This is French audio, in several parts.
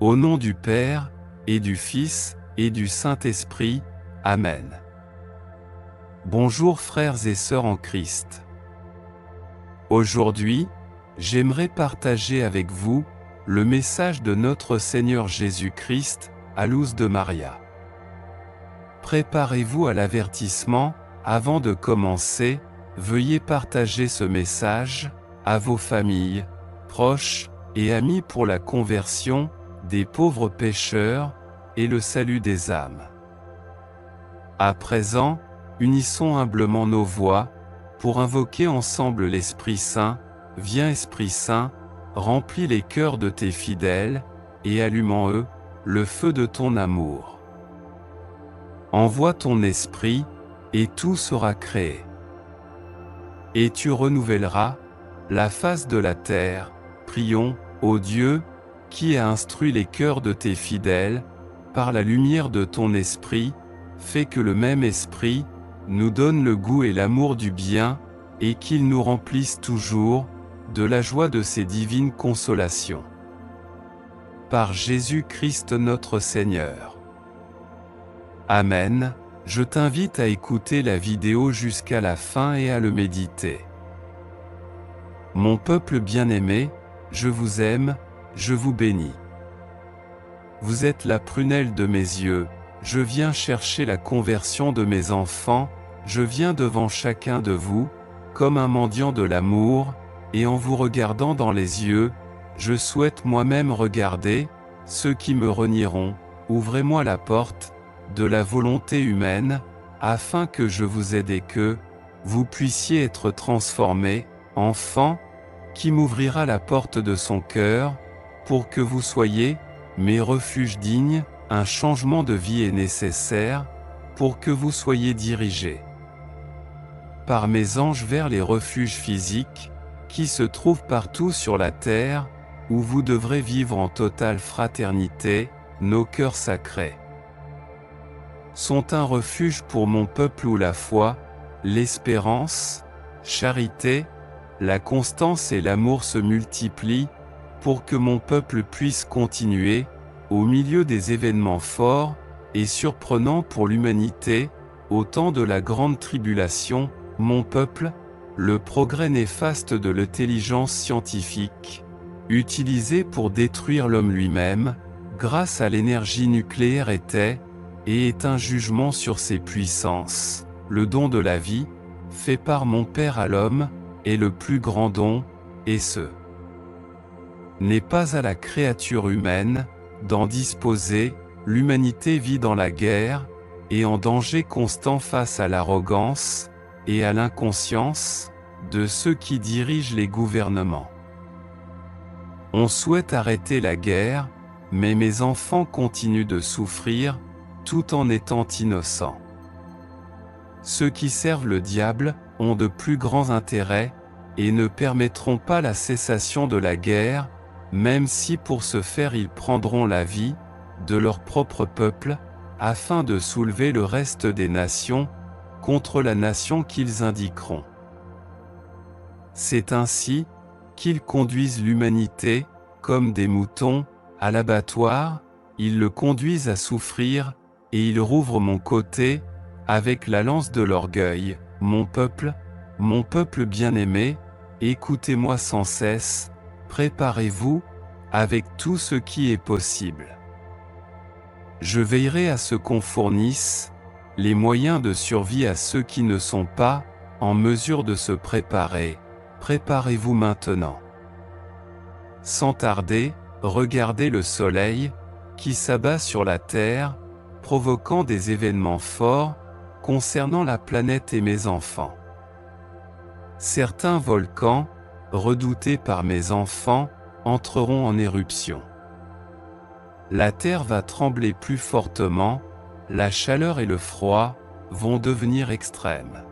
Au nom du Père, et du Fils, et du Saint-Esprit. Amen. Bonjour frères et sœurs en Christ. Aujourd'hui, j'aimerais partager avec vous le message de notre Seigneur Jésus-Christ, à Luz de Maria. Préparez-vous à l'avertissement. Avant de commencer, veuillez partager ce message à vos familles, proches et amis pour la conversion des pauvres pécheurs et le salut des âmes. À présent, unissons humblement nos voix pour invoquer ensemble l'Esprit Saint. Viens Esprit Saint, remplis les cœurs de tes fidèles et allume en eux le feu de ton amour. Envoie ton esprit, et tout sera créé. Et tu renouvelleras la face de la terre. Prions, ô Dieu, qui a instruit les cœurs de tes fidèles, par la lumière de ton esprit, fais que le même esprit nous donne le goût et l'amour du bien, et qu'il nous remplisse toujours de la joie de ses divines consolations. Par Jésus-Christ notre Seigneur. Amen. Je t'invite à écouter la vidéo jusqu'à la fin et à le méditer. Mon peuple bien-aimé, je vous aime, je vous bénis. Vous êtes la prunelle de mes yeux, je viens chercher la conversion de mes enfants, je viens devant chacun de vous, comme un mendiant de l'amour, et en vous regardant dans les yeux, je souhaite moi-même regarder ceux qui me renieront. Ouvrez-moi la porte de la volonté humaine, afin que je vous aide et que vous puissiez être transformés, enfant, qui m'ouvrira la porte de son cœur, pour que vous soyez mes refuges dignes. Un changement de vie est nécessaire, pour que vous soyez dirigés par mes anges vers les refuges physiques, qui se trouvent partout sur la terre, où vous devrez vivre en totale fraternité. Nos cœurs sacrés sont un refuge pour mon peuple où la foi, l'espérance, charité, la constance et l'amour se multiplient, pour que mon peuple puisse continuer, au milieu des événements forts et surprenants pour l'humanité, au temps de la grande tribulation. Mon peuple, le progrès néfaste de l'intelligence scientifique, utilisé pour détruire l'homme lui-même, grâce à l'énergie nucléaire était, et est un jugement sur ses puissances. Le don de la vie, fait par mon Père à l'homme, est le plus grand don, et ce n'est pas à la créature humaine d'en disposer. L'humanité vit dans la guerre, et en danger constant face à l'arrogance et à l'inconscience de ceux qui dirigent les gouvernements. On souhaite arrêter la guerre, mais mes enfants continuent de souffrir, tout en étant innocents. Ceux qui servent le diable ont de plus grands intérêts, et ne permettront pas la cessation de la guerre, même si pour ce faire ils prendront la vie de leur propre peuple, afin de soulever le reste des nations contre la nation qu'ils indiqueront. C'est ainsi qu'ils conduisent l'humanité, comme des moutons, à l'abattoir. Ils le conduisent à souffrir, et ils rouvrent mon côté avec la lance de l'orgueil. Mon peuple bien-aimé, écoutez-moi sans cesse, préparez-vous avec tout ce qui est possible. Je veillerai à ce qu'on fournisse les moyens de survie à ceux qui ne sont pas en mesure de se préparer. Préparez-vous maintenant. Sans tarder, regardez le soleil qui s'abat sur la terre, provoquant des événements forts concernant la planète et mes enfants. Certains volcans, redoutés par mes enfants, entreront en éruption. La terre va trembler plus fortement, la chaleur et le froid vont devenir extrêmes.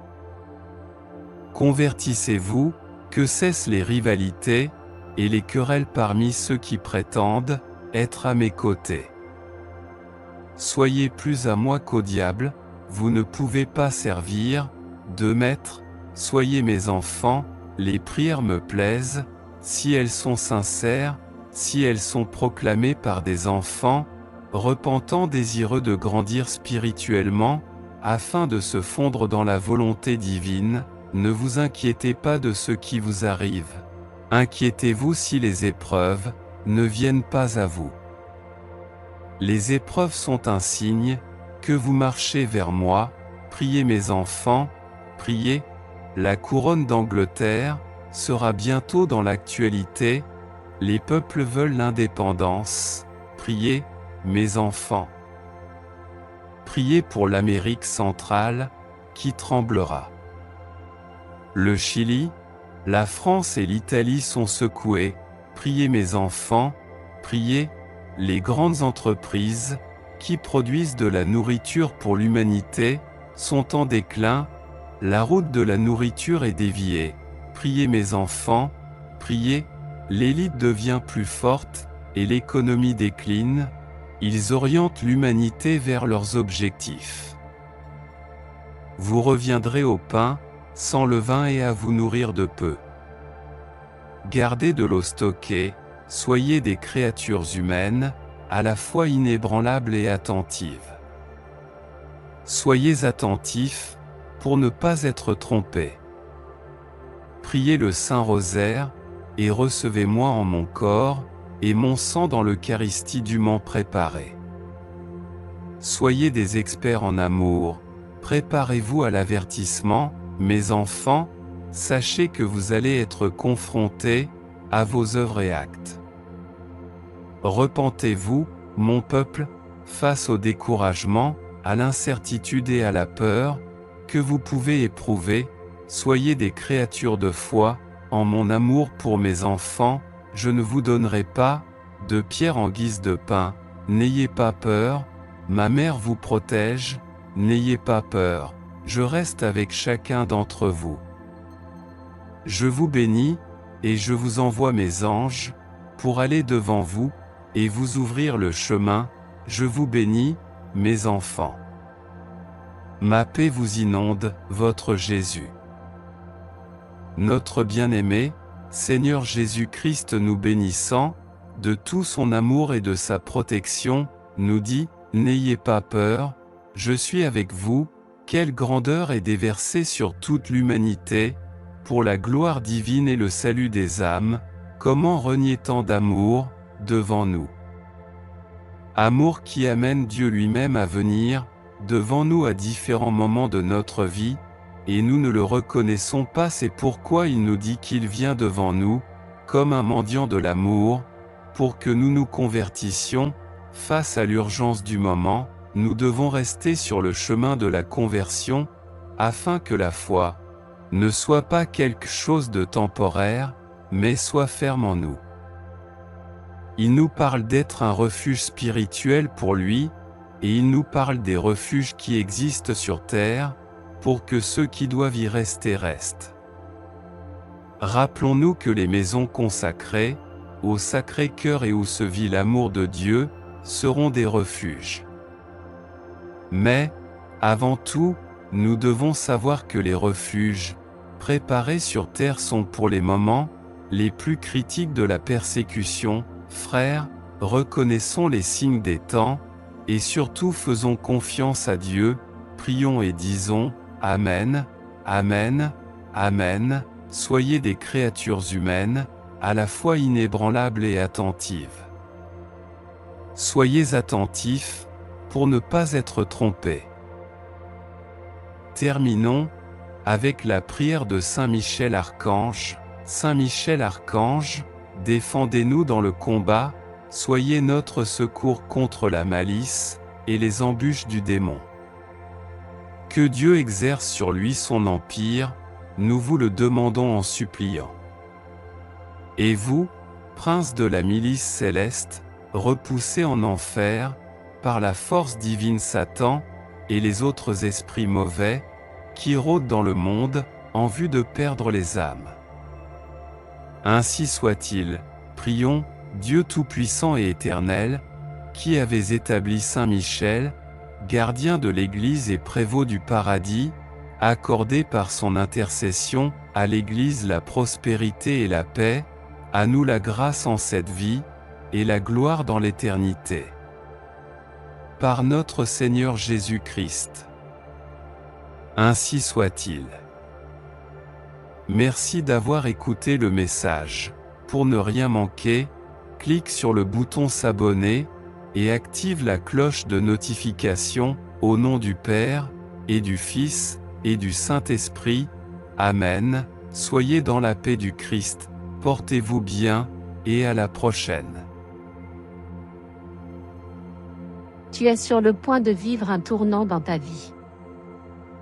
Convertissez-vous, que cessent les rivalités et les querelles parmi ceux qui prétendent être à mes côtés. Soyez plus à moi qu'au diable, vous ne pouvez pas servir deux maîtres. Soyez mes enfants, les prières me plaisent, si elles sont sincères, si elles sont proclamées par des enfants, repentants désireux de grandir spirituellement, afin de se fondre dans la volonté divine, ne vous inquiétez pas de ce qui vous arrive. Inquiétez-vous si les épreuves ne viennent pas à vous. Les épreuves sont un signe que vous marchez vers moi. Priez mes enfants, priez. La couronne d'Angleterre sera bientôt dans l'actualité. Les peuples veulent l'indépendance. Priez, mes enfants. Priez pour l'Amérique centrale, qui tremblera. Le Chili, la France et l'Italie sont secoués. Priez mes enfants, priez. Les grandes entreprises, qui produisent de la nourriture pour l'humanité, sont en déclin. La route de la nourriture est déviée. Priez mes enfants, priez. L'élite devient plus forte, et l'économie décline. Ils orientent l'humanité vers leurs objectifs. Vous reviendrez au pain, sans levain et à vous nourrir de peu. Gardez de l'eau stockée, soyez des créatures humaines, à la fois inébranlables et attentives. Soyez attentifs, pour ne pas être trompés. Priez le Saint-Rosaire, et recevez-moi en mon corps, et mon sang dans l'Eucharistie dûment préparée. Soyez des experts en amour, préparez-vous à l'avertissement, mes enfants, sachez que vous allez être confrontés à vos œuvres et actes. Repentez-vous, mon peuple, face au découragement, à l'incertitude et à la peur que vous pouvez éprouver. Soyez des créatures de foi, en mon amour pour mes enfants. Je ne vous donnerai pas de pierre en guise de pain. N'ayez pas peur, ma mère vous protège. N'ayez pas peur, je reste avec chacun d'entre vous. Je vous bénis, et je vous envoie mes anges, pour aller devant vous, et vous ouvrir le chemin. Je vous bénis, mes enfants. Ma paix vous inonde, votre Jésus. Notre bien-aimé, Seigneur Jésus-Christ nous bénissant, de tout son amour et de sa protection, nous dit, n'ayez pas peur, je suis avec vous. Quelle grandeur est déversée sur toute l'humanité, pour la gloire divine et le salut des âmes. Comment renier tant d'amour devant nous? Amour qui amène Dieu lui-même à venir devant nous à différents moments de notre vie, et nous ne le reconnaissons pas. C'est pourquoi il nous dit qu'il vient devant nous, comme un mendiant de l'amour, pour que nous nous convertissions. Face à l'urgence du moment, nous devons rester sur le chemin de la conversion, afin que la foi ne soit pas quelque chose de temporaire, mais soit ferme en nous. Il nous parle d'être un refuge spirituel pour lui, et il nous parle des refuges qui existent sur terre, pour que ceux qui doivent y rester restent. Rappelons-nous que les maisons consacrées, au Sacré-Cœur et où se vit l'amour de Dieu, seront des refuges. Mais, avant tout, nous devons savoir que les refuges, préparés sur terre sont pour les moments les plus critiques de la persécution. Frères, reconnaissons les signes des temps, et surtout faisons confiance à Dieu, prions et disons, Amen, Amen, Amen. Soyez des créatures humaines, à la fois inébranlables et attentives. Soyez attentifs, pour ne pas être trompés. Terminons avec la prière de Saint Michel Archange. Saint Michel Archange, défendez-nous dans le combat, soyez notre secours contre la malice et les embûches du démon. Que Dieu exerce sur lui son empire, nous vous le demandons en suppliant. Et vous, prince de la milice céleste, repoussez en enfer, par la force divine Satan, et les autres esprits mauvais, qui rôdent dans le monde, en vue de perdre les âmes. Ainsi soit-il, prions, Dieu Tout-Puissant et Éternel, qui avez établi Saint Michel, gardien de l'Église et prévôt du paradis, accordez par son intercession, à l'Église la prospérité et la paix, à nous la grâce en cette vie, et la gloire dans l'éternité. Par notre Seigneur Jésus-Christ. Ainsi soit-il. Merci d'avoir écouté le message. Pour ne rien manquer, clique sur le bouton s'abonner, et active la cloche de notification, au nom du Père, et du Fils, et du Saint-Esprit. Amen. Soyez dans la paix du Christ, portez-vous bien, et à la prochaine. Tu es sur le point de vivre un tournant dans ta vie.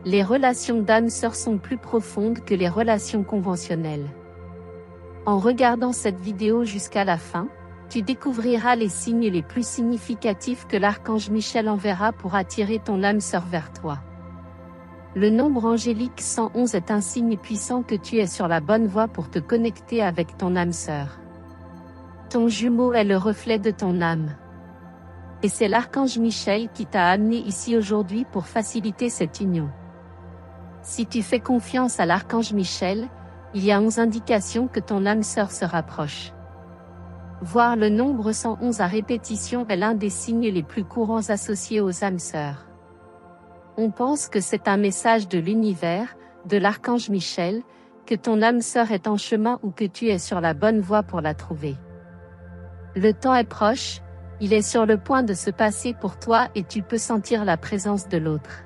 Les relations d'âme-sœur sont plus profondes que les relations conventionnelles. En regardant cette vidéo jusqu'à la fin, tu découvriras les signes les plus significatifs que l'archange Michel enverra pour attirer ton âme-sœur vers toi. Le nombre angélique 111 est un signe puissant que tu es sur la bonne voie pour te connecter avec ton âme-sœur. Ton jumeau est le reflet de ton âme. Et c'est l'archange Michel qui t'a amené ici aujourd'hui pour faciliter cette union. Si tu fais confiance à l'archange Michel, il y a 11 indications que ton âme-sœur se rapproche. Voir le nombre 111 à répétition est l'un des signes les plus courants associés aux âmes-sœurs. On pense que c'est un message de l'univers, de l'archange Michel, que ton âme-sœur est en chemin ou que tu es sur la bonne voie pour la trouver. Le temps est proche, il est sur le point de se passer pour toi et tu peux sentir la présence de l'autre.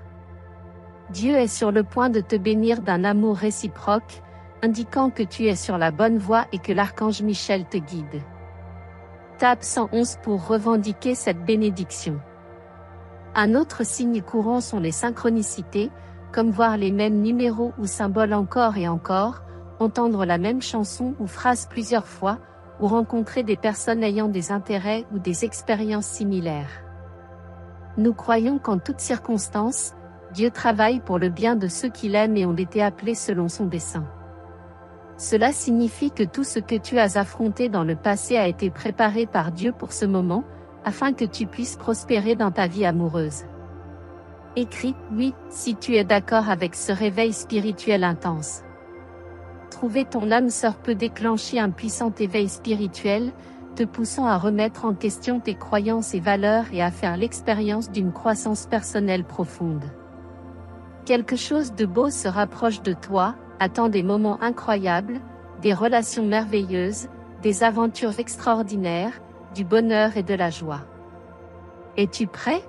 Dieu est sur le point de te bénir d'un amour réciproque, indiquant que tu es sur la bonne voie et que l'archange Michel te guide. Tape 111 pour revendiquer cette bénédiction. Un autre signe courant sont les synchronicités, comme voir les mêmes numéros ou symboles encore et encore, entendre la même chanson ou phrase plusieurs fois, ou rencontrer des personnes ayant des intérêts ou des expériences similaires. Nous croyons qu'en toutes circonstances, Dieu travaille pour le bien de ceux qu'il aime et ont été appelés selon son dessein. Cela signifie que tout ce que tu as affronté dans le passé a été préparé par Dieu pour ce moment, afin que tu puisses prospérer dans ta vie amoureuse. Écris « Oui » si tu es d'accord avec ce réveil spirituel intense. Trouver ton âme-sœur peut déclencher un puissant éveil spirituel, te poussant à remettre en question tes croyances et valeurs et à faire l'expérience d'une croissance personnelle profonde. Quelque chose de beau se rapproche de toi, attend des moments incroyables, des relations merveilleuses, des aventures extraordinaires, du bonheur et de la joie. Es-tu prêt?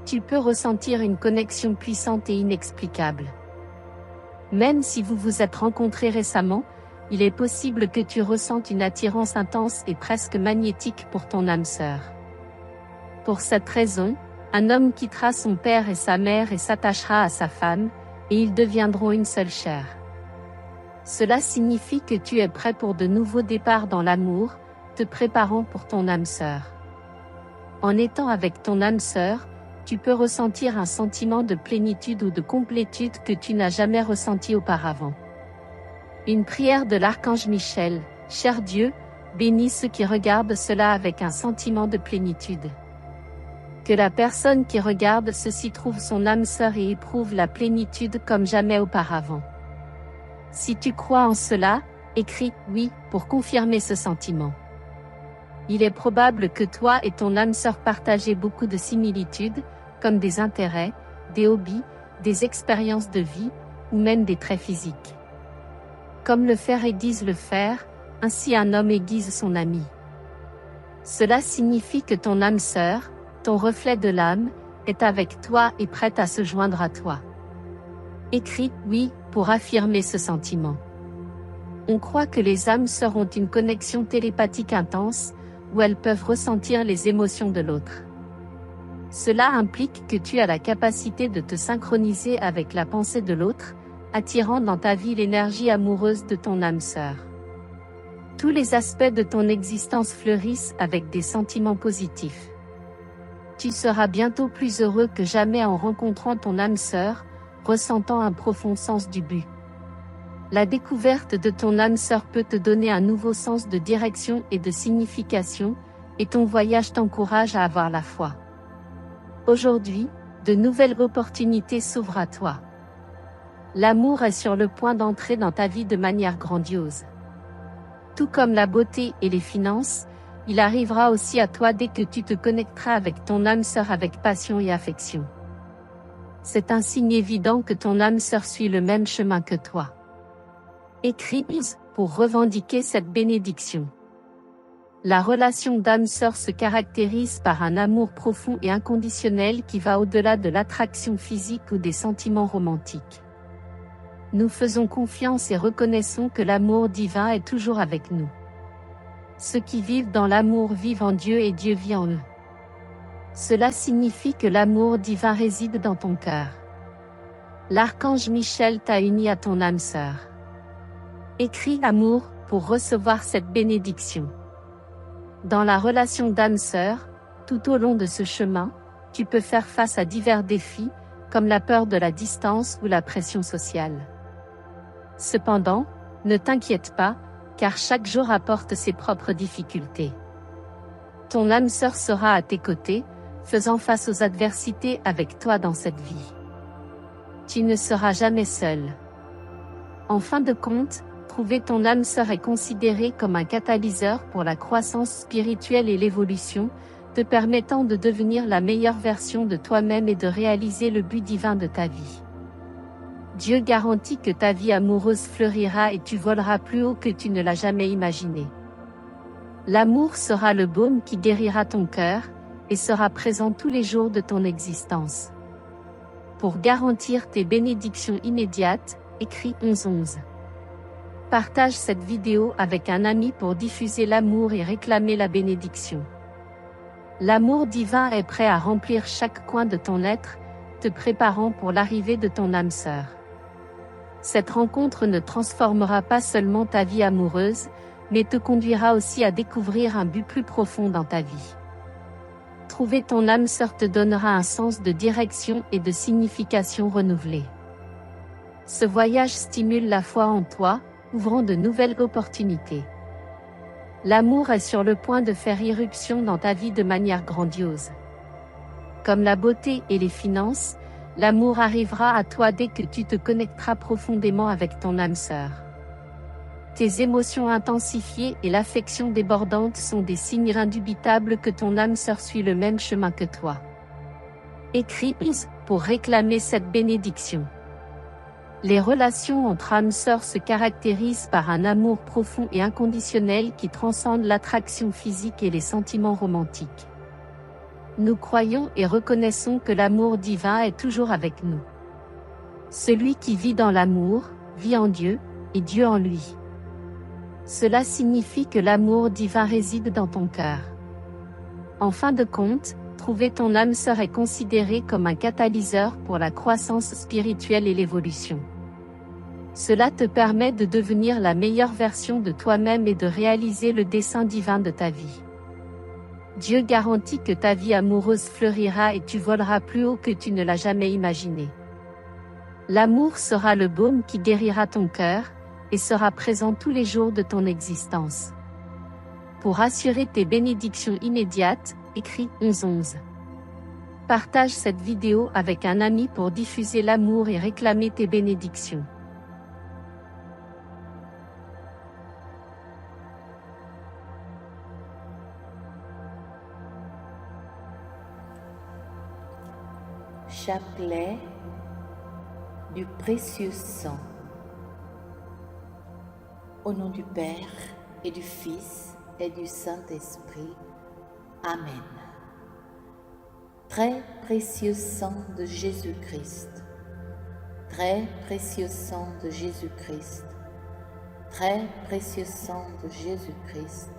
Tu peux ressentir une connexion puissante et inexplicable. Même si vous vous êtes rencontrés récemment, il est possible que tu ressentes une attirance intense et presque magnétique pour ton âme-sœur. Pour cette raison, un homme quittera son père et sa mère et s'attachera à sa femme, et ils deviendront une seule chair. Cela signifie que tu es prêt pour de nouveaux départs dans l'amour, te préparant pour ton âme-sœur. En étant avec ton âme-sœur, tu peux ressentir un sentiment de plénitude ou de complétude que tu n'as jamais ressenti auparavant. Une prière de l'archange Michel, cher Dieu, bénis ceux qui regardent cela avec un sentiment de plénitude. Que la personne qui regarde ceci trouve son âme-sœur et éprouve la plénitude comme jamais auparavant. Si tu crois en cela, écris « oui » pour confirmer ce sentiment. Il est probable que toi et ton âme-sœur partagez beaucoup de similitudes, comme des intérêts, des hobbies, des expériences de vie, ou même des traits physiques. Comme le fer aiguise le fer, ainsi un homme aiguise son ami. Cela signifie que ton âme-sœur, ton reflet de l'âme, est avec toi et prête à se joindre à toi. Écris « oui » pour affirmer ce sentiment. On croit que les âmes-sœurs ont une connexion télépathique intense, où elles peuvent ressentir les émotions de l'autre. Cela implique que tu as la capacité de te synchroniser avec la pensée de l'autre, attirant dans ta vie l'énergie amoureuse de ton âme-sœur. Tous les aspects de ton existence fleurissent avec des sentiments positifs. Tu seras bientôt plus heureux que jamais en rencontrant ton âme-sœur, ressentant un profond sens du but. La découverte de ton âme-sœur peut te donner un nouveau sens de direction et de signification, et ton voyage t'encourage à avoir la foi. Aujourd'hui, de nouvelles opportunités s'ouvrent à toi. L'amour est sur le point d'entrer dans ta vie de manière grandiose. Tout comme la beauté et les finances, il arrivera aussi à toi dès que tu te connecteras avec ton âme sœur avec passion et affection. C'est un signe évident que ton âme sœur suit le même chemin que toi. Écris pour revendiquer cette bénédiction. La relation d'âme-sœur se caractérise par un amour profond et inconditionnel qui va au-delà de l'attraction physique ou des sentiments romantiques. Nous faisons confiance et reconnaissons que l'amour divin est toujours avec nous. Ceux qui vivent dans l'amour vivent en Dieu et Dieu vit en eux. Cela signifie que l'amour divin réside dans ton cœur. L'archange Michel t'a uni à ton âme sœur. Écris amour pour recevoir cette bénédiction. Dans la relation d'âme-sœur, tout au long de ce chemin, tu peux faire face à divers défis, comme la peur de la distance ou la pression sociale. Cependant, ne t'inquiète pas, car chaque jour apporte ses propres difficultés. Ton âme-sœur sera à tes côtés, faisant face aux adversités avec toi dans cette vie. Tu ne seras jamais seul. En fin de compte, trouver ton âme sœur est considéré comme un catalyseur pour la croissance spirituelle et l'évolution, te permettant de devenir la meilleure version de toi-même et de réaliser le but divin de ta vie. Dieu garantit que ta vie amoureuse fleurira et tu voleras plus haut que tu ne l'as jamais imaginé. L'amour sera le baume qui guérira ton cœur, et sera présent tous les jours de ton existence. Pour garantir tes bénédictions immédiates, écris 1111. Partage cette vidéo avec un ami pour diffuser l'amour et réclamer la bénédiction. L'amour divin est prêt à remplir chaque coin de ton être, te préparant pour l'arrivée de ton âme sœur. Cette rencontre ne transformera pas seulement ta vie amoureuse, mais te conduira aussi à découvrir un but plus profond dans ta vie. Trouver ton âme sœur te donnera un sens de direction et de signification renouvelée. Ce voyage stimule la foi en toi, ouvrant de nouvelles opportunités. L'amour est sur le point de faire irruption dans ta vie de manière grandiose. Comme la beauté et les finances, l'amour arrivera à toi dès que tu te connecteras profondément avec ton âme sœur. Tes émotions intensifiées et l'affection débordante sont des signes indubitables que ton âme sœur suit le même chemin que toi. Écris pour réclamer cette bénédiction. Les relations entre âmes sœurs se caractérisent par un amour profond et inconditionnel qui transcende l'attraction physique et les sentiments romantiques. Nous croyons et reconnaissons que l'amour divin est toujours avec nous. Celui qui vit dans l'amour, vit en Dieu, et Dieu en lui. Cela signifie que l'amour divin réside dans ton cœur. En fin de compte, trouver ton âme sœur est considéré comme un catalyseur pour la croissance spirituelle et l'évolution. Cela te permet de devenir la meilleure version de toi-même et de réaliser le dessein divin de ta vie. Dieu garantit que ta vie amoureuse fleurira et tu voleras plus haut que tu ne l'as jamais imaginé. L'amour sera le baume qui guérira ton cœur, et sera présent tous les jours de ton existence. Pour assurer tes bénédictions immédiates, écris 1111. Partage cette vidéo avec un ami pour diffuser l'amour et réclamer tes bénédictions. Chapelet du précieux sang. Au nom du Père et du Fils et du Saint-Esprit. Amen. Très précieux sang de Jésus-Christ. Très précieux sang de Jésus-Christ. Très précieux sang de Jésus-Christ.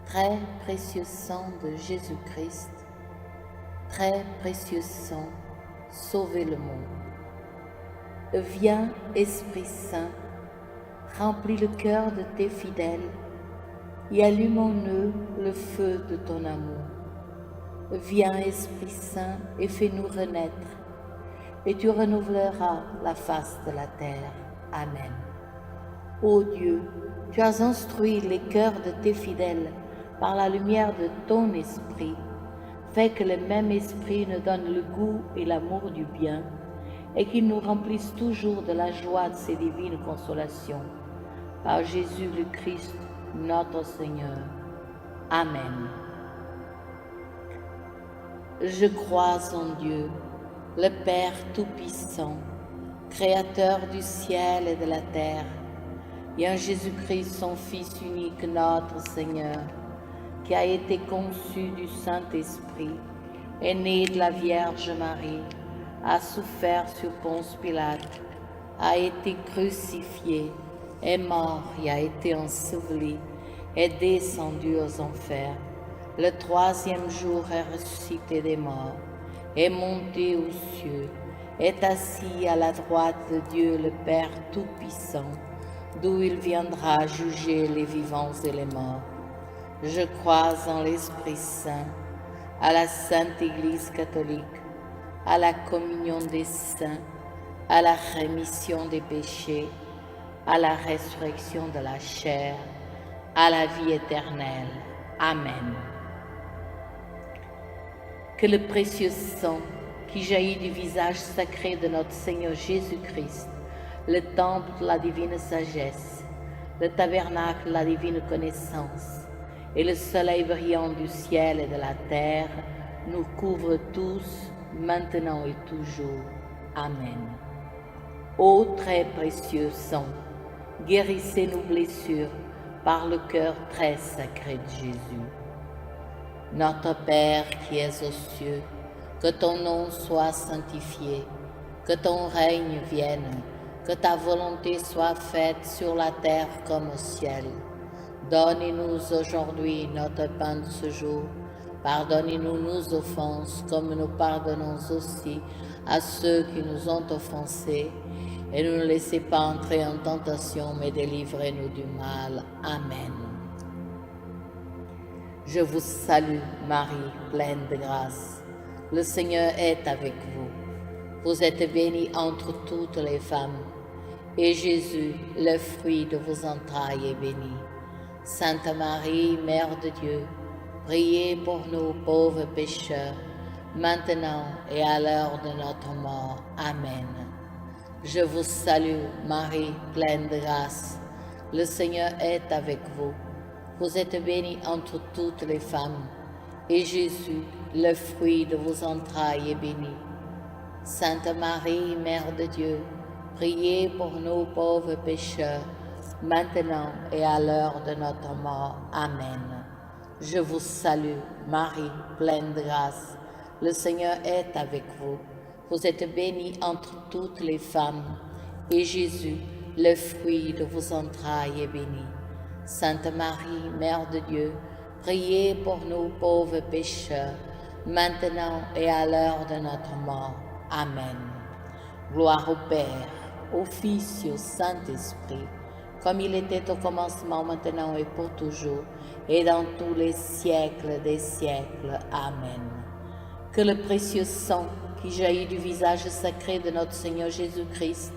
Très précieux sang de Jésus-Christ. Très précieux sang, sauvez le monde. Viens, Esprit Saint, remplis le cœur de tes fidèles et allume en eux le feu de ton amour. Viens, Esprit Saint, et fais-nous renaître, et tu renouvelleras la face de la terre. Amen. Ô Dieu, tu as instruit les cœurs de tes fidèles par la lumière de ton esprit. Fais que le même esprit nous donne le goût et l'amour du bien, et qu'il nous remplisse toujours de la joie de ses divines consolations. Par Jésus le Christ, notre Seigneur. Amen. Je crois en Dieu, le Père Tout-Puissant, Créateur du ciel et de la terre, et en Jésus-Christ, son Fils unique, notre Seigneur, qui a été conçu du Saint-Esprit, est né de la Vierge Marie, a souffert sur Ponce Pilate, a été crucifié, est mort et a été enseveli, est descendu aux enfers. Le troisième jour est ressuscité des morts, est monté aux cieux, est assis à la droite de Dieu le Père Tout-Puissant, d'où il viendra juger les vivants et les morts. Je crois en l'Esprit Saint, à la Sainte Église catholique, à la communion des saints, à la rémission des péchés, à la résurrection de la chair, à la vie éternelle. Amen. Que le précieux sang qui jaillit du visage sacré de notre Seigneur Jésus-Christ, le temple de la divine sagesse, le tabernacle de la divine connaissance et le soleil brillant du ciel et de la terre nous couvrent tous, maintenant et toujours. Amen. Ô très précieux sang, guérissez nos blessures par le cœur très sacré de Jésus. Notre Père qui es aux cieux, que ton nom soit sanctifié, que ton règne vienne, que ta volonté soit faite sur la terre comme au ciel. Donne-nous aujourd'hui notre pain de ce jour. Pardonnez-nous nos offenses comme nous pardonnons aussi à ceux qui nous ont offensés. Et ne nous laissez pas entrer en tentation, mais délivrez-nous du mal. Amen. Je vous salue, Marie, pleine de grâce. Le Seigneur est avec vous. Vous êtes bénie entre toutes les femmes, et Jésus, le fruit de vos entrailles, est béni. Sainte Marie, Mère de Dieu, priez pour nous pauvres pécheurs, maintenant et à l'heure de notre mort. Amen. Je vous salue, Marie, pleine de grâce. Le Seigneur est avec vous. Vous êtes bénie entre toutes les femmes, et Jésus, le fruit de vos entrailles, est béni. Sainte Marie, Mère de Dieu, priez pour nous pauvres pécheurs, maintenant et à l'heure de notre mort. Amen. Je vous salue, Marie, pleine de grâce. Le Seigneur est avec vous. Vous êtes bénie entre toutes les femmes, et Jésus, le fruit de vos entrailles, est béni. Sainte Marie, Mère de Dieu, priez pour nous pauvres pécheurs, maintenant et à l'heure de notre mort. Amen. Gloire au Père, au Fils et au Saint-Esprit, comme il était au commencement, maintenant et pour toujours, et dans tous les siècles des siècles. Amen. Que le précieux sang qui jaillit du visage sacré de notre Seigneur Jésus-Christ,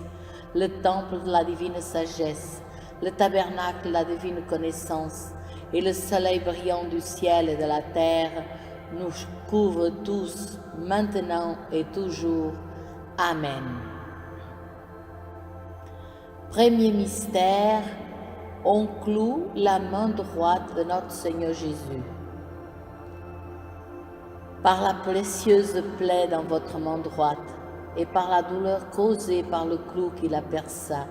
le temple de la divine sagesse, le tabernacle de la divine connaissance et le soleil brillant du ciel et de la terre nous couvrent tous, maintenant et toujours. Amen. Premier mystère, on cloue la main droite de notre Seigneur Jésus. Par la précieuse plaie dans votre main droite et par la douleur causée par le clou qui la perça,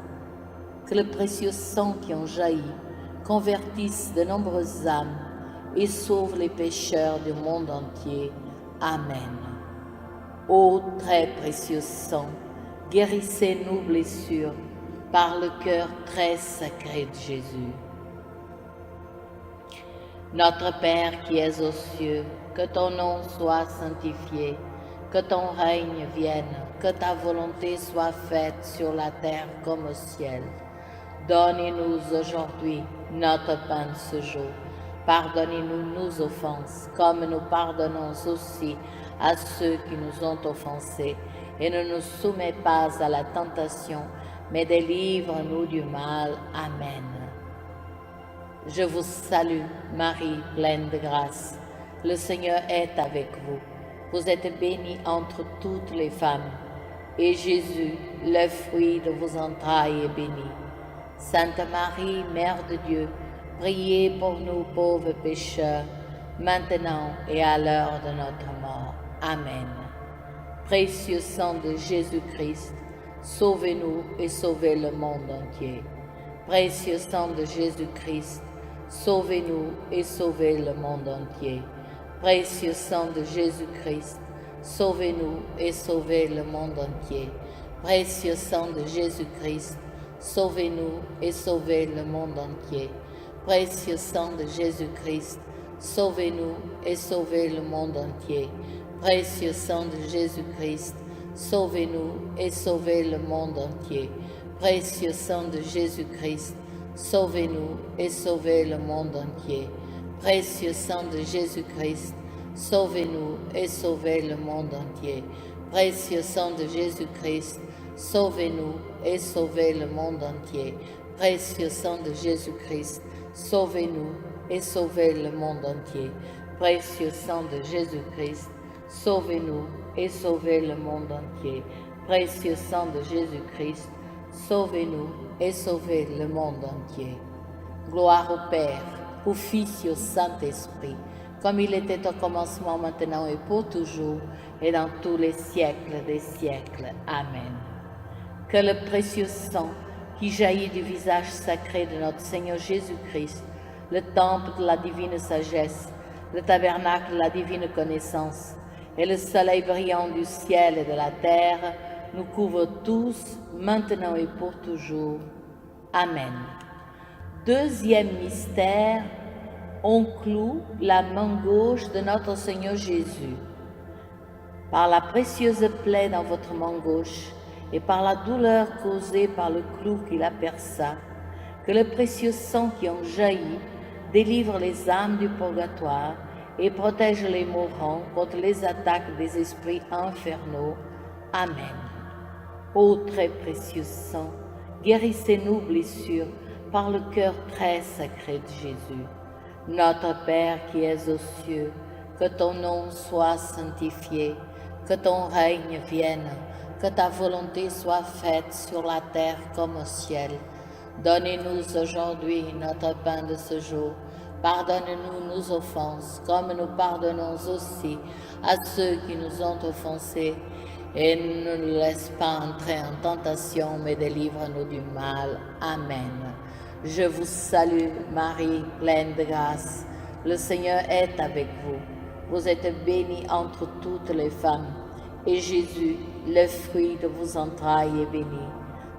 que le précieux sang qui en jaillit convertisse de nombreuses âmes et sauve les pécheurs du monde entier. Amen. Ô très précieux sang, guérissez nos blessures par le cœur très sacré de Jésus. Notre Père qui es aux cieux, que ton nom soit sanctifié, que ton règne vienne, que ta volonté soit faite sur la terre comme au ciel. Donne-nous aujourd'hui notre pain de ce jour. Pardonnez-nous nos offenses, comme nous pardonnons aussi à ceux qui nous ont offensés. Et ne nous soumets pas à la tentation, mais délivre-nous du mal. Amen. Je vous salue, Marie, pleine de grâce. Le Seigneur est avec vous. Vous êtes bénie entre toutes les femmes, et Jésus, le fruit de vos entrailles, est béni. Sainte Marie, Mère de Dieu, Priez pour nous pauvres pécheurs, maintenant et à l'heure de notre mort. Amen. Précieux sang de Jésus-Christ, sauvez-nous et sauvez le monde entier. Précieux sang de Jésus-Christ, sauvez-nous et sauvez le monde entier. Précieux sang de Jésus-Christ, sauvez-nous et sauvez le monde entier. Précieux sang de Jésus-Christ, sauvez-nous et sauvez le monde entier. Précieux sang de Jésus-Christ, sauvez-nous et sauvez le monde entier. Précieux sang de Jésus-Christ, sauvez-nous et sauvez le monde entier. Précieux sang de Jésus-Christ, sauvez-nous et sauvez le monde entier. Précieux sang de Jésus-Christ, sauvez-nous et sauvez le monde entier. Précieux sang de Jésus-Christ, sauvez-nous et sauvez le monde entier. Précieux sang de Jésus-Christ, sauvez-nous et sauvez le monde entier. Précieux sang de Jésus-Christ, sauvez-nous et sauvez le monde entier. Précieux sang de Jésus-Christ, sauvez-nous et sauvez le monde entier. Gloire au Père, au Fils et au Saint-Esprit, comme il était au commencement, maintenant et pour toujours, et dans tous les siècles des siècles. Amen. Que le précieux sang qui jaillit du visage sacré de notre Seigneur Jésus-Christ, le temple de la divine sagesse, le tabernacle de la divine connaissance, et le soleil brillant du ciel et de la terre, nous couvre tous, maintenant et pour toujours. Amen. Deuxième mystère, on cloue la main gauche de notre Seigneur Jésus. Par la précieuse plaie dans votre main gauche et par la douleur causée par le clou qui la perça, que le précieux sang qui en jaillit délivre les âmes du purgatoire et protège les mourants contre les attaques des esprits infernaux. Amen. Ô très précieux sang, guérissez nos blessures par le cœur très sacré de Jésus. Notre Père qui es aux cieux, que ton nom soit sanctifié, que ton règne vienne, que ta volonté soit faite sur la terre comme au ciel. Donnez-nous aujourd'hui notre pain de ce jour. Pardonne-nous nos offenses, comme nous pardonnons aussi à ceux qui nous ont offensés. Et ne nous laisse pas entrer en tentation, mais délivre-nous du mal. Amen. Je vous salue, Marie, pleine de grâce. Le Seigneur est avec vous. Vous êtes bénie entre toutes les femmes, et Jésus, le fruit de vos entrailles, est béni.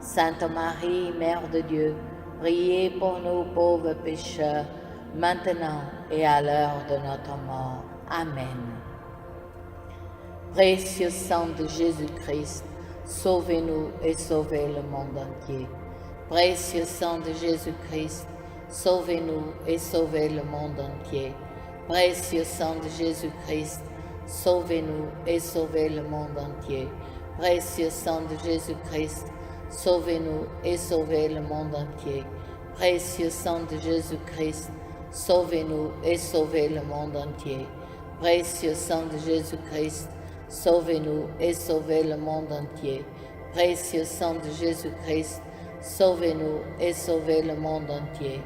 Sainte Marie, Mère de Dieu, priez pour nous pauvres pécheurs, maintenant et à l'heure de notre mort. Amen. Précieux sang de Jésus-Christ, sauvez-nous et sauvez le monde entier. Précieux sang de Jésus-Christ, sauvez-nous et sauvez le monde entier. Précieux sang de Jésus-Christ, sauvez-nous et sauvez le monde entier. Précieux sang de Jésus-Christ, sauvez-nous et sauvez le monde entier. Précieux sang de Jésus-Christ, sauvez-nous et sauvez le monde entier. Précieux sang de Jésus-Christ, sauvez-nous et sauvez le monde entier. Précieux sang de Jésus-Christ, sauvez-nous et sauvez le monde entier.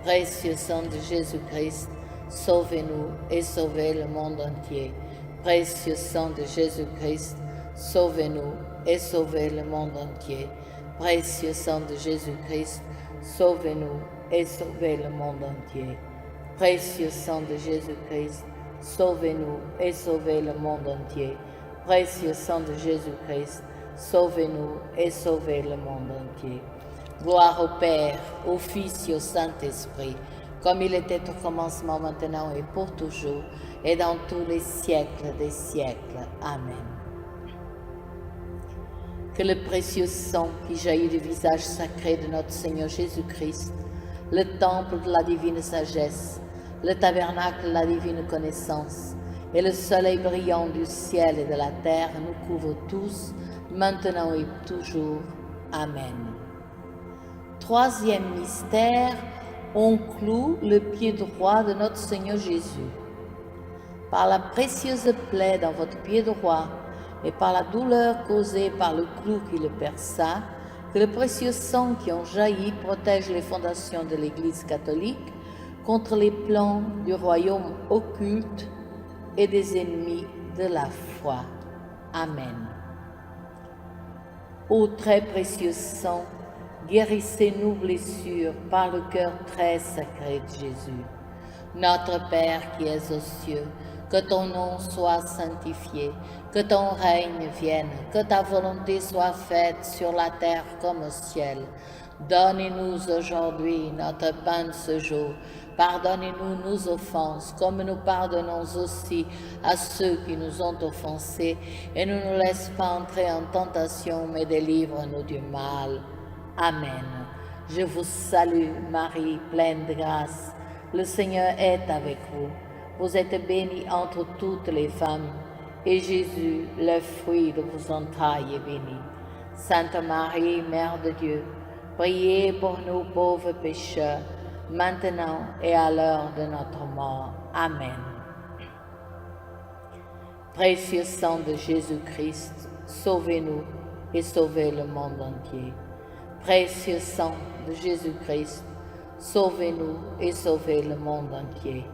Précieux sang de Jésus-Christ, sauvez-nous et sauvez le monde entier. Précieux sang de Jésus-Christ, sauvez-nous et sauvez le monde entier. Précieux sang de Jésus-Christ, sauvez-nous et sauvez le monde entier. Précieux sang de Jésus-Christ, sauvez-nous et sauvez le monde entier. Précieux sang de Jésus-Christ, sauvez-nous et sauvez le monde entier. Gloire au Père, au Fils et au Saint-Esprit, comme il était au commencement, maintenant et pour toujours, et dans tous les siècles des siècles. Amen. Que le précieux sang qui jaillit du visage sacré de notre Seigneur Jésus-Christ, le temple de la divine sagesse, le tabernacle de la divine connaissance, et le soleil brillant du ciel et de la terre nous couvrent tous, maintenant et toujours. Amen. Troisième mystère, on cloue le pied droit de notre Seigneur Jésus. Par la précieuse plaie dans votre pied droit et par la douleur causée par le clou qui le perça, que le précieux sang qui en jaillit protège les fondations de l'Église catholique, contre les plans du royaume occulte et des ennemis de la foi. Amen. Ô très précieux sang, guérissez nos blessures par le cœur très sacré de Jésus. Notre Père qui es aux cieux, que ton nom soit sanctifié, que ton règne vienne, que ta volonté soit faite sur la terre comme au ciel. Donne-nous aujourd'hui notre pain de ce jour. Pardonnez-nous nos offenses, comme nous pardonnons aussi à ceux qui nous ont offensés, et ne nous laisse pas entrer en tentation, mais délivre-nous du mal. Amen. Je vous salue, Marie, pleine de grâce. Le Seigneur est avec vous. Vous êtes bénie entre toutes les femmes, et Jésus, le fruit de vos entrailles, est béni. Sainte Marie, Mère de Dieu, priez pour nous pauvres pécheurs, maintenant et à l'heure de notre mort. Amen. Précieux sang de Jésus-Christ, sauvez-nous et sauvez le monde entier. Précieux sang de Jésus-Christ, sauvez-nous et sauvez le monde entier.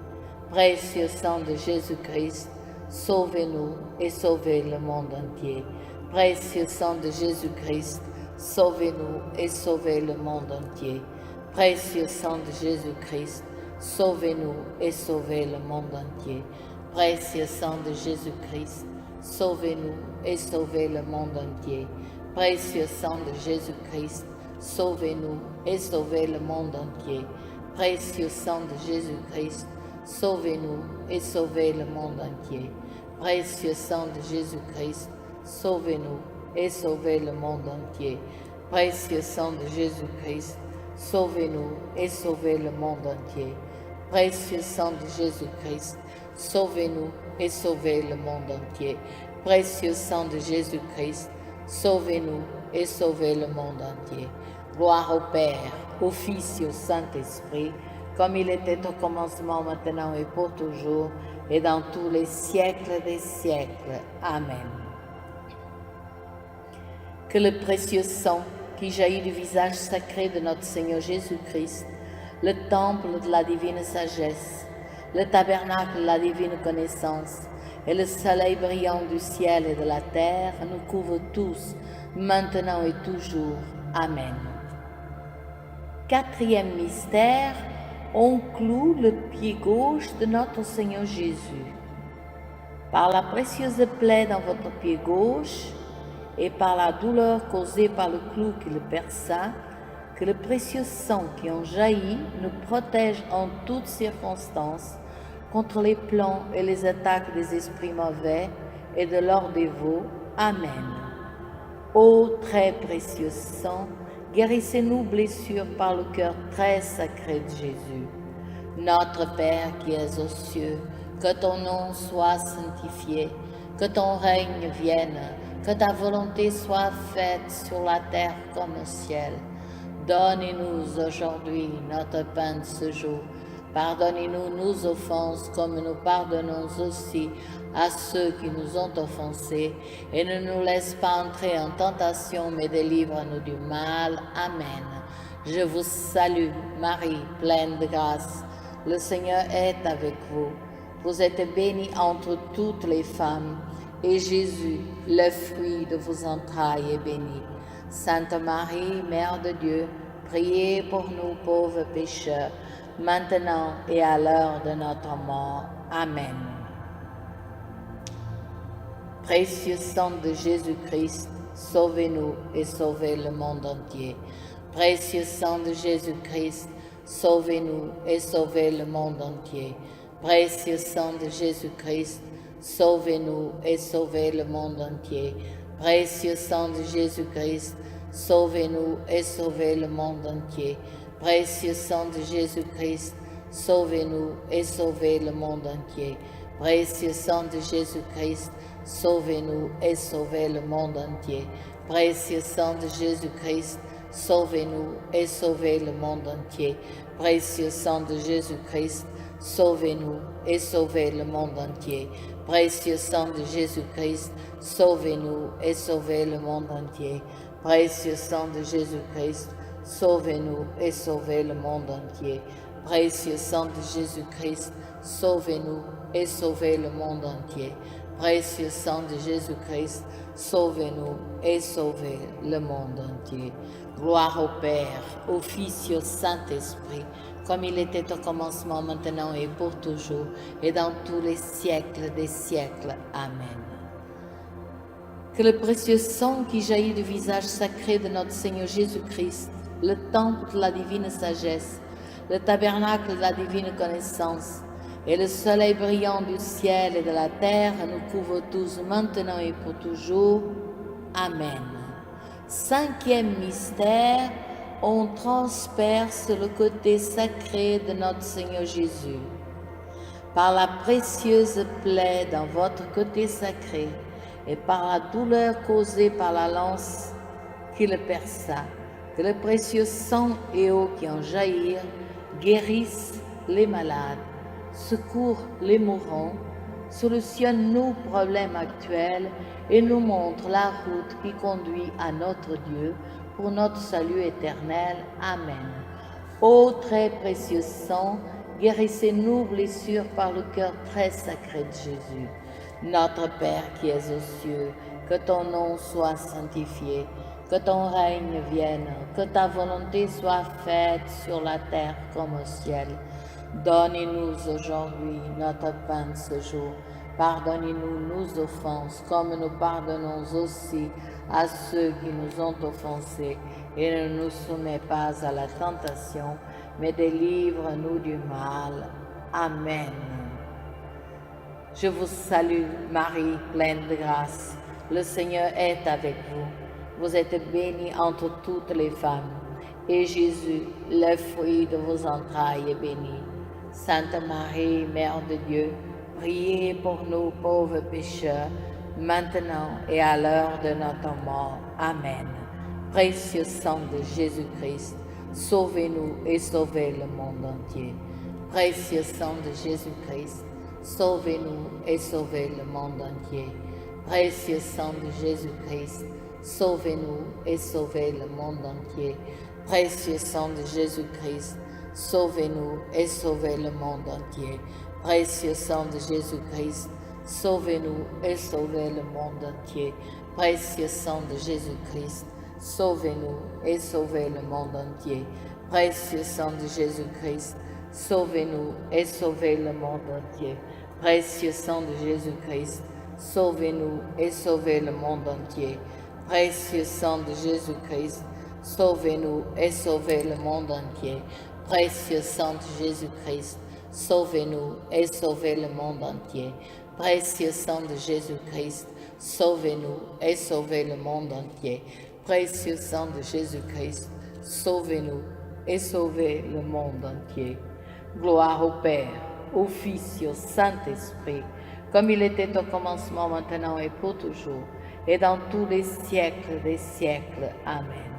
Précieux sang de Jésus-Christ, sauvez-nous et sauvez le monde entier. Précieux sang de Jésus-Christ, sauvez-nous et sauvez le monde entier. Précieux sang de Jésus-Christ, sauvez-nous et sauvez le monde entier. Précieux sang de Jésus-Christ, sauvez-nous et sauvez le monde entier. Précieux sang de Jésus-Christ, sauvez-nous et sauvez le monde entier. Précieux sang de Jésus-Christ, sauvez-nous et sauvez le monde entier. Précieux sang de Jésus-Christ, sauvez-nous et sauvez le monde entier. Précieux sang de Jésus-Christ, sauvez-nous et sauvez le monde entier. Précieux sang de Jésus-Christ, sauvez-nous et sauvez le monde entier. Précieux sang de Jésus-Christ, sauvez-nous et sauvez le monde entier. Gloire au Père, au Fils et au Saint-Esprit, comme il était au commencement, maintenant et pour toujours, et dans tous les siècles des siècles. Amen. Que le précieux sang qui jaillit du visage sacré de notre Seigneur Jésus-Christ, le temple de la divine sagesse, le tabernacle de la divine connaissance et le soleil brillant du ciel et de la terre nous couvrent tous, maintenant et toujours. Amen. Quatrième mystère, on cloue le pied gauche de notre Seigneur Jésus. Par la précieuse plaie dans votre pied gauche et par la douleur causée par le clou qui le perça, que le précieux sang qui en jaillit nous protège en toutes circonstances contre les plans et les attaques des esprits mauvais et de leurs dévots. Amen. Ô très précieux sang, guérissez-nous blessures par le cœur très sacré de Jésus. Notre Père qui es aux cieux, que ton nom soit sanctifié, que ton règne vienne, que ta volonté soit faite sur la terre comme au ciel. Donne-nous aujourd'hui notre pain de ce jour. Pardonnez-nous nos offenses comme nous pardonnons aussi à ceux qui nous ont offensés. Et ne nous laisse pas entrer en tentation, mais délivre-nous du mal. Amen. Je vous salue, Marie, pleine de grâce. Le Seigneur est avec vous. Vous êtes bénie entre toutes les femmes, et Jésus, le fruit de vos entrailles, est béni. Sainte Marie, Mère de Dieu, priez pour nous pauvres pécheurs, maintenant et à l'heure de notre mort. Amen. Précieux sang de Jésus-Christ, sauvez-nous et sauvez le monde entier. Précieux sang de Jésus-Christ, sauvez-nous et sauvez le monde entier. Précieux sang de Jésus-Christ, sauvez-nous et sauvez le monde entier. Précieux sang de Jésus-Christ, sauvez-nous et sauvez le monde entier. Précieux sang de Jésus-Christ, sauvez-nous et sauvez le monde entier. Précieux sang de Jésus-Christ, sauvez-nous et sauvez le monde entier. Précieux sang de Jésus-Christ, sauvez-nous et sauvez le monde entier. Précieux sang de Jésus-Christ, sauvez-nous et sauvez le monde entier. Précieux sang de Jésus-Christ, sauvez-nous et sauvez le monde entier. Précieux sang de Jésus-Christ, sauvez-nous et sauvez le monde entier. Précieux sang de Jésus-Christ, sauvez-nous et sauvez le monde entier. Précieux sang de Jésus-Christ, sauvez-nous et sauvez le monde entier. Gloire au Père, au Fils et au Saint-Esprit, comme il était au commencement, maintenant et pour toujours, et dans tous les siècles des siècles. Amen. Que le précieux sang qui jaillit du visage sacré de notre Seigneur Jésus-Christ, le temple de la divine sagesse, le tabernacle de la divine connaissance, et le soleil brillant du ciel et de la terre nous couvre tous maintenant et pour toujours. Amen. Cinquième mystère, on transperce le côté sacré de notre Seigneur Jésus. Par la précieuse plaie dans votre côté sacré et par la douleur causée par la lance qui le perça, que le précieux sang et eau qui en jaillirent guérissent les malades, secours les mourants, solutionne nos problèmes actuels et nous montre la route qui conduit à notre Dieu pour notre salut éternel. Amen. Ô très précieux sang, guérissez nos blessures par le cœur très sacré de Jésus. Notre Père qui es aux cieux, que ton nom soit sanctifié, que ton règne vienne, que ta volonté soit faite sur la terre comme au ciel. Donnez-nous aujourd'hui notre pain de ce jour. Pardonnez-nous nos offenses, comme nous pardonnons aussi à ceux qui nous ont offensés. Et ne nous soumets pas à la tentation, mais délivre-nous du mal. Amen. Je vous salue, Marie, pleine de grâce. Le Seigneur est avec vous. Vous êtes bénie entre toutes les femmes, et Jésus, le fruit de vos entrailles, est béni. Sainte Marie, Mère de Dieu, priez pour nous pauvres pécheurs, maintenant et à l'heure de notre mort. Amen. Précieux sang de Jésus-Christ, sauvez-nous et sauvez le monde entier. Précieux sang de Jésus-Christ, sauvez-nous et sauvez le monde entier. Précieux sang de Jésus-Christ, sauvez-nous et sauvez le monde entier. Précieux sang de Jésus-Christ, sauvez-nous et sauvez le monde entier. Précieux sang de Jésus-Christ, sauvez-nous et sauvez le monde entier. Précieux sang de Jésus-Christ, sauvez-nous et sauvez le monde entier. Précieux sang de Jésus-Christ, sauvez-nous et sauvez le monde entier. Précieux sang de Jésus-Christ, sauvez-nous et sauvez le monde entier. Précieux sang de Jésus-Christ, sauvez-nous et sauvez le monde entier. Précieux sang de Jésus-Christ, sauvez-nous et sauvez le monde entier. Précieux sang de Jésus-Christ, sauvez-nous et sauvez le monde entier. Précieux sang de Jésus-Christ, sauvez-nous et sauvez le monde entier. Gloire au Père, au Fils et au Saint-Esprit, comme il était au commencement, maintenant et pour toujours, et dans tous les siècles des siècles. Amen.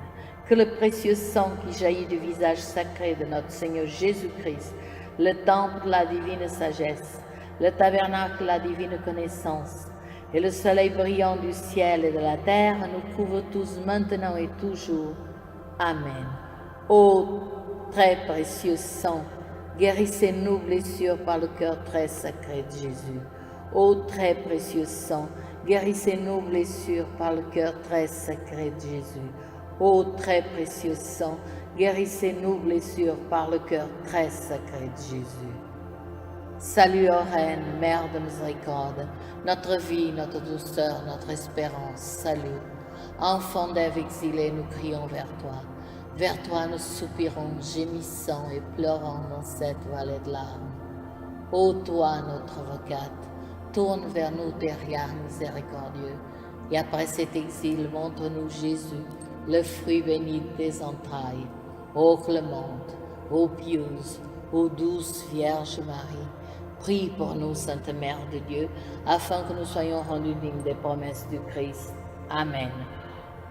Que le précieux sang qui jaillit du visage sacré de notre Seigneur Jésus-Christ, le temple de la divine sagesse, le tabernacle de la divine connaissance, et le soleil brillant du ciel et de la terre nous couvre tous maintenant et toujours. Amen. Ô très précieux sang, guérissez nos blessures par le cœur très sacré de Jésus. Ô très précieux sang, guérissez nos blessures par le cœur très sacré de Jésus. Ô très précieux sang, guérissez nos blessures par le cœur très sacré de Jésus. Salut, ô Reine, Mère de miséricorde, notre vie, notre douceur, notre espérance, salut. Enfants d'Ève exilés, nous crions vers toi. Vers toi nous soupirons, gémissant et pleurant dans cette vallée de larmes. Ô toi, notre avocate, tourne vers nous tes regards miséricordieux, et après cet exil, montre-nous Jésus, le fruit béni de tes entrailles. Ô clémente, ô pieuse, ô douce Vierge Marie, prie pour nous, Sainte Mère de Dieu, afin que nous soyons rendus dignes des promesses du Christ. Amen.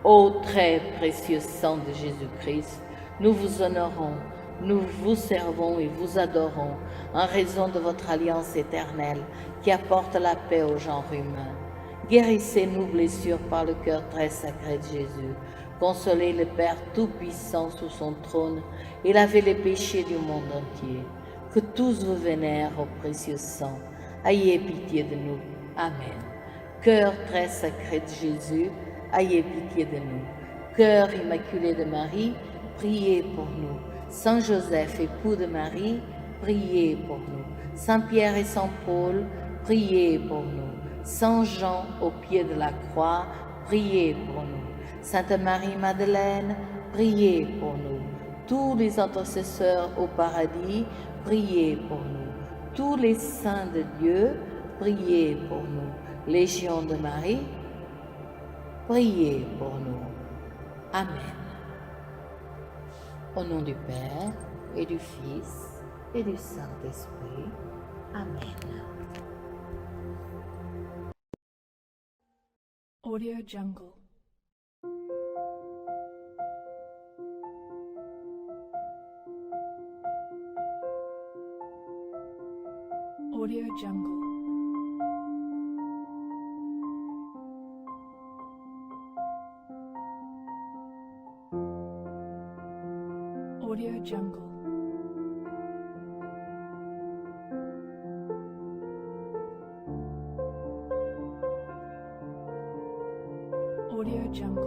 Ô très précieux sang de Jésus-Christ, nous vous honorons, nous vous servons et vous adorons en raison de votre alliance éternelle qui apporte la paix au genre humain. Guérissez nos blessures par le cœur très sacré de Jésus. Consolez le Père Tout-Puissant sous son trône et lavez les péchés du monde entier. Que tous vous vénèrent au précieux sang. Ayez pitié de nous. Amen. Cœur très sacré de Jésus, ayez pitié de nous. Cœur immaculé de Marie, priez pour nous. Saint Joseph, époux de Marie, priez pour nous. Saint Pierre et Saint Paul, priez pour nous. Saint Jean au pied de la croix, priez pour nous. Sainte Marie-Madeleine, priez pour nous. Tous les intercesseurs au paradis, priez pour nous. Tous les saints de Dieu, priez pour nous. Légion de Marie, priez pour nous. Amen. Au nom du Père et du Fils et du Saint-Esprit. Amen. Audio Jungle. Audio Jungle. Audio Jungle. Audio Jungle.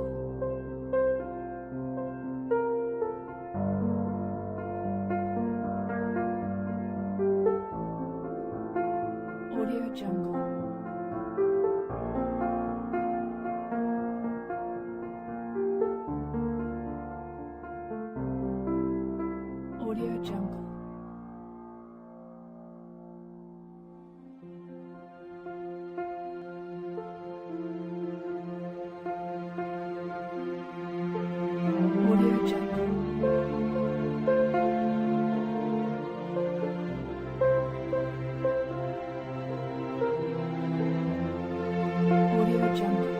Audio Jungle. Audio Jungle. Audio Jungle. Audio Jungle. Audio Jungle.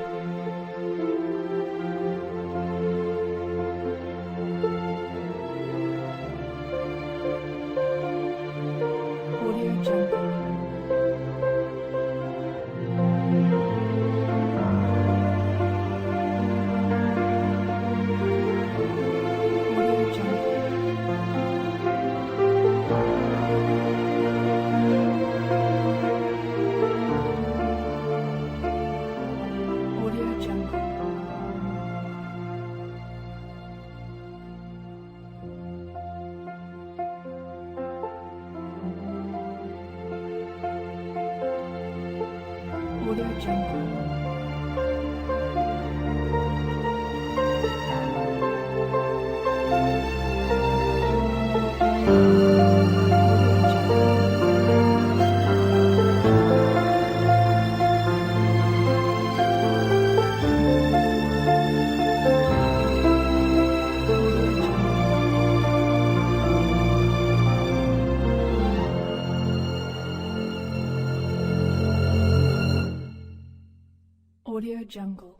Audio Jungle. Audio Jungle. Audio Jungle. Audio Jungle.